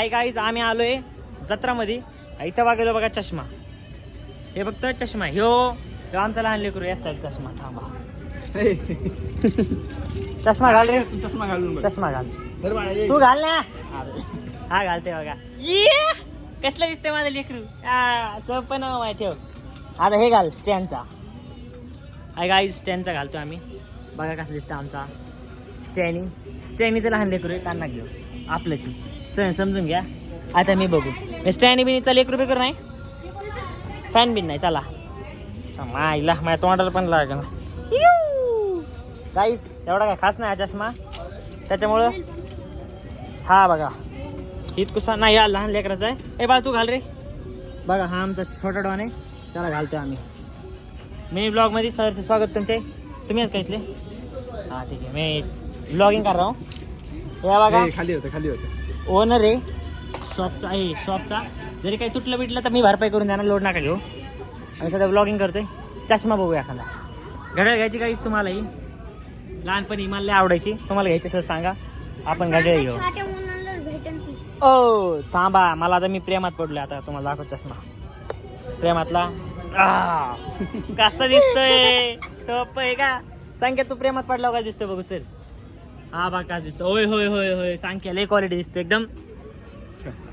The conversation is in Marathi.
काय गाईज आम्ही आलोय जत्रामध्ये. इथं बघायला बघा चष्मा. हे फक्त चष्मा ह्यो आमचा लहान लेकरू याचा चष्मा. थांबा चष्मा घाल रे. चष्मा घालून चष्मा घाल. तू घाल ना. हा घालते बघा. कसलं दिसतंय माझं लेकरू. पण माहिती ठेव. आता हे घाल स्टँडचा. हाय गाईज स्टँडचा घालतो आम्ही. बघा कसं दिसतं आमचा स्टॅनीचं लहान लेकरू आहे. त्यांना घेऊ आपल्याची समजून घ्या. आता मी बघू स्टॅनी बिनीचा लेकरू बेकरू नाही. फॅन बिन नाही. चला माईला माझ्या तोंडाला पण लागेल गाईस. एवढा काय खास नाही हा चष्मा त्याच्यामुळं. हा बघा इतकुसा नाही या लहान लेकराचा आहे. ए बाळ तू घाल रे. बघा हा आमचा छोटा डॉन आहे. त्याला घालतोय आम्ही. मी ब्लॉगमध्ये सरचे स्वागत तुमचे. तुम्ही आहेत का इथले. हां ठीक आहे. मी ब्लॉगिंग कर रहा हूँ. या बघा खाली होतं ओनर आहे शॉपचा आहे. शॉपचा जरी काही तुटलं बिटलं तर मी भरपाई करून देणार. लोड नका घेऊ. आम्ही सध्या ब्लॉगिंग करतोय. चष्मा बघू एखादा. घड्याळ घ्यायची काहीच तुम्हालाही लहानपणी मला लय आवडायची. तुम्हाला घ्यायची असं सांगा आपण घड्याळ घेऊ. ओ थांबा मला आता मी प्रेमात पडलोय. आता तुम्हाला दाखव चष्मा प्रेमातला. कसं दिसतोय. सोपं आहे का. सांग तू प्रेमात पडला का दिसतोय बघू चल. हा बघ का दिसतो. होय होय होय होय सांग लय क्वालिटी दिसते एकदम.